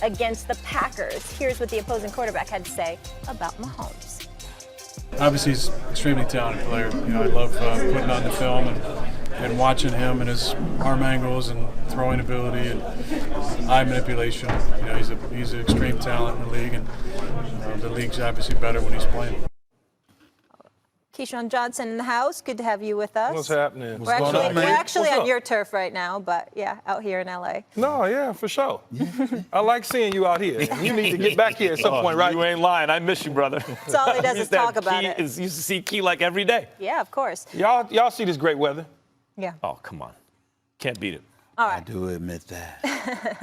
against the Packers. Here's what the opposing quarterback had to say about Mahomes. Obviously, he's an extremely talented player. I love putting on the film and watching him and his arm angles and throwing ability and eye manipulation. He's an extreme talent in the league, and the league's obviously better when he's playing. Keyshawn Johnson in the house. Good to have you with us. What's happening? We're actually on your turf right now, but yeah, out here in LA. No, yeah, for sure. I like seeing you out here. You need to get back here at some point, right? You ain't lying. I miss you, brother. That's all he does is talk about it. Used to see Key like every day. Yeah, of course. Y'all see this great weather? Yeah. Oh, come on. Can't beat it. All right. I do admit that.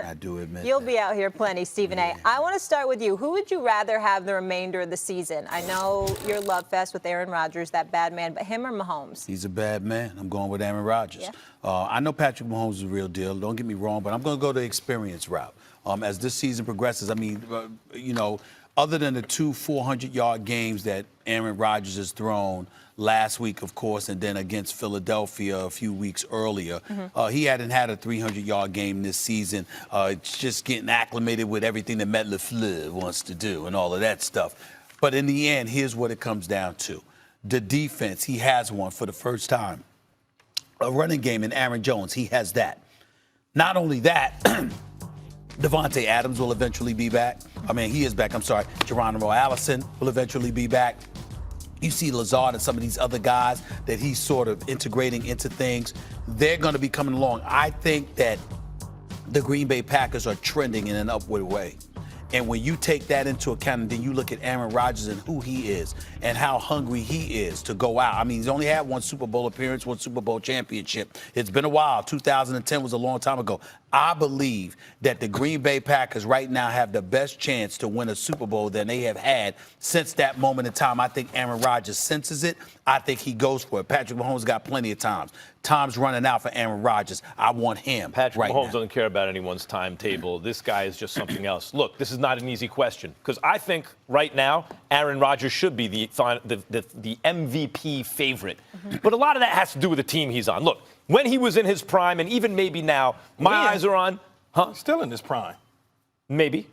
I do admit You'll that. be out here plenty, Stephen A. I want to start with you. Who would you rather have the remainder of the season? I know your love fest with Aaron Rodgers, that bad man, but him or Mahomes? He's a bad man. I'm going with Aaron Rodgers. Yeah. I know Patrick Mahomes is a real deal. Don't get me wrong, but I'm going to go the experience route. As this season progresses, I mean, other than the two 400-yard games that Aaron Rodgers has thrown last week, of course, and then against Philadelphia a few weeks earlier, he hadn't had a 300-yard game this season. It's just getting acclimated with everything that Matt LaFleur wants to do and all of that stuff. But in the end, here's what it comes down to. The defense, he has one for the first time. A running game in Aaron Jones, he has that. Not only that, Devontae Adams will eventually be back. He is back. I'm sorry. Geronimo Allison will eventually be back. You see Lazard and some of these other guys that he's sort of integrating into things. They're going to be coming along. I think that the Green Bay Packers are trending in an upward way. And when you take that into account and then you look at Aaron Rodgers and who he is and how hungry he is to go out. He's only had one Super Bowl appearance, one Super Bowl championship. It's been a while. 2010 was a long time ago. I believe that the Green Bay Packers right now have the best chance to win a Super Bowl than they have had since that moment in time. I think Aaron Rodgers senses it. I think he goes for it. Patrick Mahomes got plenty of times. Time's running out for Aaron Rodgers. I want him. Patrick right Mahomes now. doesn't care about anyone's timetable. This guy is just something else. Look, this is not an easy question because I think right now Aaron Rodgers should be the MVP favorite. But a lot of that has to do with the team he's on. Look, when he was in his prime and even maybe now, my eyes are on. Still in his prime. Maybe.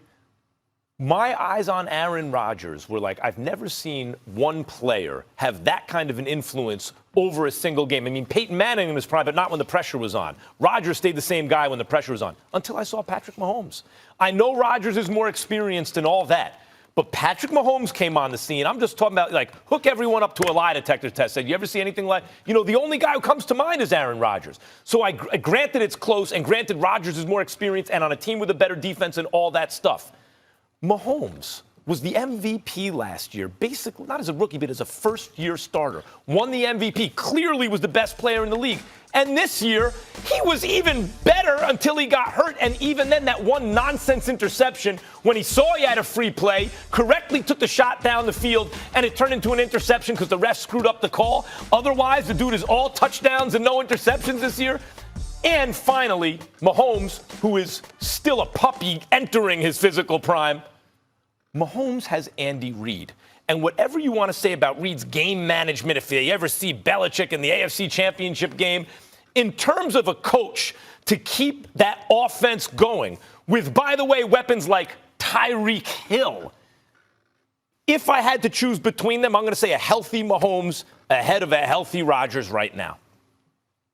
My eyes on Aaron Rodgers were like, I've never seen one player have that kind of an influence over a single game. Peyton Manning in his prime, but not when the pressure was on. Rodgers stayed the same guy when the pressure was on, until I saw Patrick Mahomes. I know Rodgers is more experienced and all that, but Patrick Mahomes came on the scene. I'm just talking about, hook everyone up to a lie detector test. Said, you ever see anything like, the only guy who comes to mind is Aaron Rodgers. So I granted it's close, and granted Rodgers is more experienced and on a team with a better defense and all that stuff. Mahomes was the MVP last year, basically not as a rookie, but as a first-year starter. Won the MVP, clearly was the best player in the league. And this year, he was even better until he got hurt. And even then, that one nonsense interception, when he saw he had a free play, correctly took the shot down the field, and it turned into an interception because the ref screwed up the call. Otherwise, the dude is all touchdowns and no interceptions this year. And finally, Mahomes, who is still a puppy entering his physical prime, Mahomes has Andy Reid. And whatever you want to say about Reid's game management, if you ever see Belichick in the AFC Championship game, in terms of a coach to keep that offense going with, by the way, weapons like Tyreek Hill, if I had to choose between them, I'm going to say a healthy Mahomes ahead of a healthy Rodgers right now.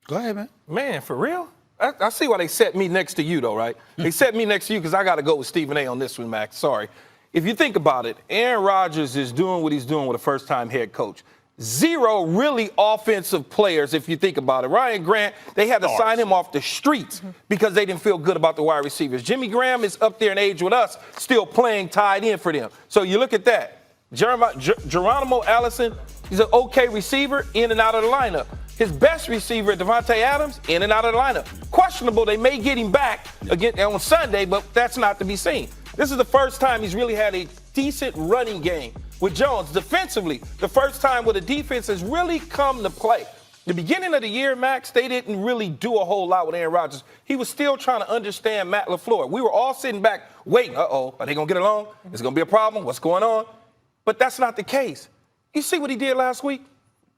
Go ahead, man. Man, for real? I see why they set me next to you, though, right? They set me next to you because I got to go with Stephen A. on this one, Max. Sorry. If you think about it, Aaron Rodgers is doing what he's doing with a first-time head coach. Zero really offensive players, if you think about it. Ryan Grant, they had to sign him off the streets because they didn't feel good about the wide receivers. Jimmy Graham is up there in age with us, still playing tied in for them. So you look at that. Geronimo Allison, he's an okay receiver, in and out of the lineup. His best receiver, Devontae Adams, in and out of the lineup. Questionable, they may get him back again on Sunday, but that's not to be seen. This is the first time he's really had a decent running game with Jones. Defensively, the first time where the defense has really come to play. The beginning of the year, Max, they didn't really do a whole lot with Aaron Rodgers. He was still trying to understand Matt LaFleur. We were all sitting back waiting. Uh-oh, are they going to get along? Is it going to be a problem? What's going on? But that's not the case. You see what he did last week?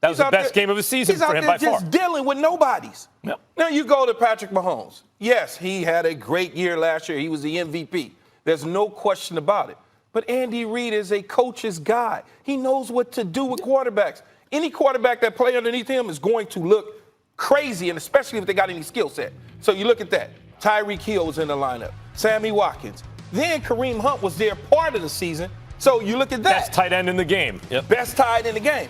That was the best game of the season for him by far. He's out there just dealing with nobodies. Yep. Now you go to Patrick Mahomes. Yes, he had a great year last year. He was the MVP. There's no question about it. But Andy Reid is a coach's guy. He knows what to do with quarterbacks. Any quarterback that play underneath him is going to look crazy, and especially if they got any skill set. So you look at that. Tyreek Hill was in the lineup. Sammy Watkins. Then Kareem Hunt was there part of the season. So you look at that. Best tight end in the game. Yep. Best tight in the game.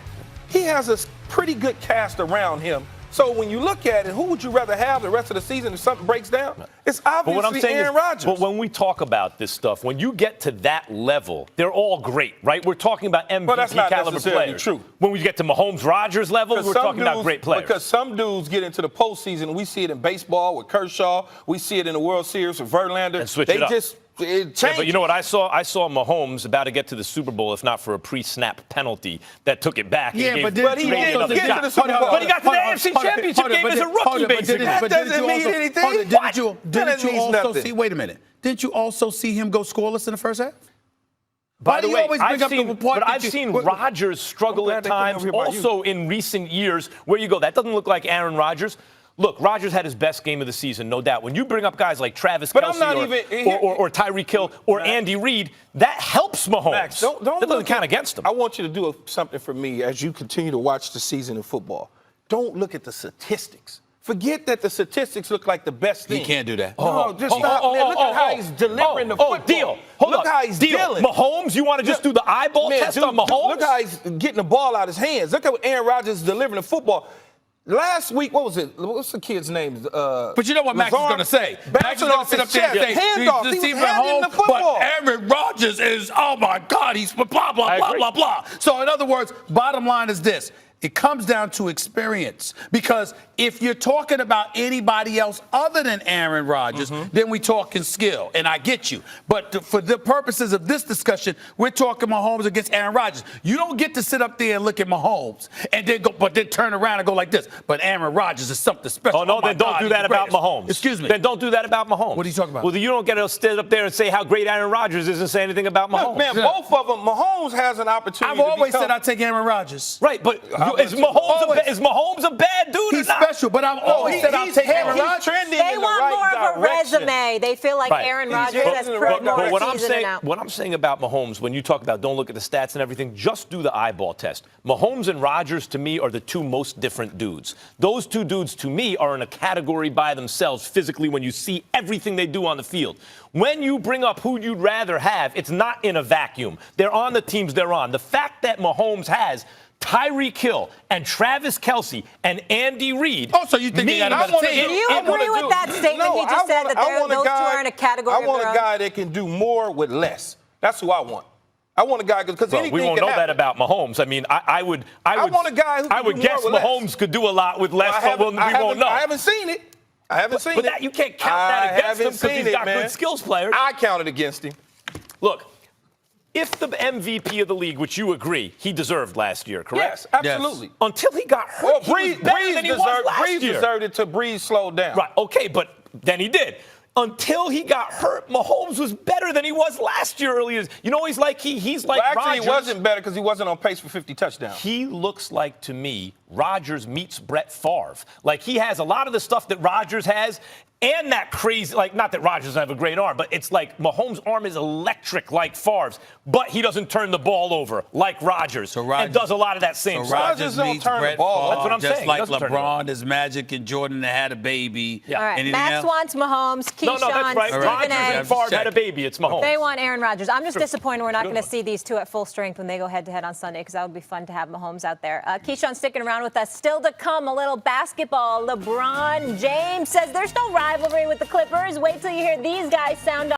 He has a pretty good cast around him. So when you look at it, who would you rather have the rest of the season if something breaks down? It's obviously Aaron Rodgers. But when we talk about this stuff, when you get to that level, they're all great, right? We're talking about MVP that's not caliber necessarily players. true. When we get to Mahomes, Rodgers level, we're talking about great players. Because some dudes get into the postseason. We see it in baseball with Kershaw. We see it in the World Series with Verlander. And switch it up. It changes. Yeah, but you know what I saw? I saw Mahomes about to get to the Super Bowl, if not for a pre-snap penalty that took it back. Yeah, but he didn't get to the Super Bowl. But he got to the AFC Championship game as a rookie, basically. That doesn't mean anything. Didn't you also see? Wait a minute. Didn't you also see him go scoreless in the first half? By the way, I've that seen Rodgers struggle at times also in recent years where you go, that doesn't look like Aaron Rodgers. Look, Rodgers had his best game of the season, no doubt. When you bring up guys like Travis Kelce or Tyreek Hill or Andy Reid, that helps Mahomes. Max, that doesn't count against him. I want you to do something for me as you continue to watch the season in football. Don't look at the statistics. Forget that the statistics look like the best thing. He can't do that. No, just stop. Look at how he's delivering the football. Deal. Look how he's dealing. Mahomes, you want to just do the eyeball test on Mahomes? Look how he's getting the ball out of his hands. Look how Aaron Rodgers is delivering the football. Last week, what was it? What's the kid's name? But you know what Max is going to say? Max is going to sit up there and say, handoff. He was handing the football. But Aaron Rodgers is, oh my God, he's blah, blah, blah, blah, blah. So in other words, bottom line is this. It comes down to experience. Because if you're talking about anybody else other than Aaron Rodgers, then we're talking skill. And I get you. But for the purposes of this discussion, we're talking Mahomes against Aaron Rodgers. You don't get to sit up there and look at Mahomes and then then turn around and go like this. But Aaron Rodgers is something special. Oh, no, then don't do that about Mahomes. Excuse me. Then don't do that about Mahomes. What are you talking about? Well, you don't get to sit up there and say how great Aaron Rodgers is and say anything about Mahomes. Look, man, both of them, Mahomes has an opportunity I've always said I'd take Aaron Rodgers. Right, but is Mahomes a bad dude He's or not? special, but I've always said I'll take Aaron Rodgers. They want more of a resume. They feel like Aaron Rodgers has proven but more what I'm saying about Mahomes, when you talk about don't look at the stats and everything, just do the eyeball test. Mahomes and Rodgers, to me, are the two most different dudes. Those two dudes, to me, are in a category by themselves physically when you see everything they do on the field. When you bring up who you'd rather have, it's not in a vacuum. They're on the teams they're on. The fact that Mahomes has Tyreek Hill and Travis Kelce and Andy Reid. Oh, so you think they got a better team? Do you agree with that statement you just said that those two are in a category? I want a guy that can do more with less. That's who I want. I want a guy because anything we won't can know happen. that about Mahomes. I mean, I would want a guy who can I would do guess more with Mahomes less. could do a lot with less, but we won't know. I haven't seen it. But that, you can't count that against him because he's got good skills players. I counted against him. Look, if the MVP of the league, which you agree, he deserved last year, correct? Yes, absolutely. Yes. Until he got hurt, he was better than he was last year. Breeze deserved it till Breeze slowed down. Right, okay, but then he did. Until he got hurt, Mahomes was better than he was last year earlier. You know, he's like Rodgers. Actually, he wasn't better because he wasn't on pace for 50 touchdowns. He looks like, to me, Rodgers meets Brett Favre. Like, he has a lot of the stuff that Rodgers has and that crazy, like, not that Rodgers doesn't have a great arm, but it's like Mahomes' arm is electric like Favre's, but he doesn't turn the ball over like Rodgers and does a lot of that same stuff. Rodgers don't turn the ball. That's what I'm just saying. Just like LeBron is Magic and Jordan had a baby. All right, Anything Max else? wants Mahomes, Keyshawn, No, that's right. Rodgers and Favre had a baby. It's Mahomes. They want Aaron Rodgers. I'm just disappointed we're not going to see these two at full strength when they go head-to-head on Sunday because that would be fun to have Mahomes out there. Keyshawn sticking around with us. Still to come, a little basketball. LeBron James says there's no rivalry with the Clippers. Wait till you hear these guys sound off.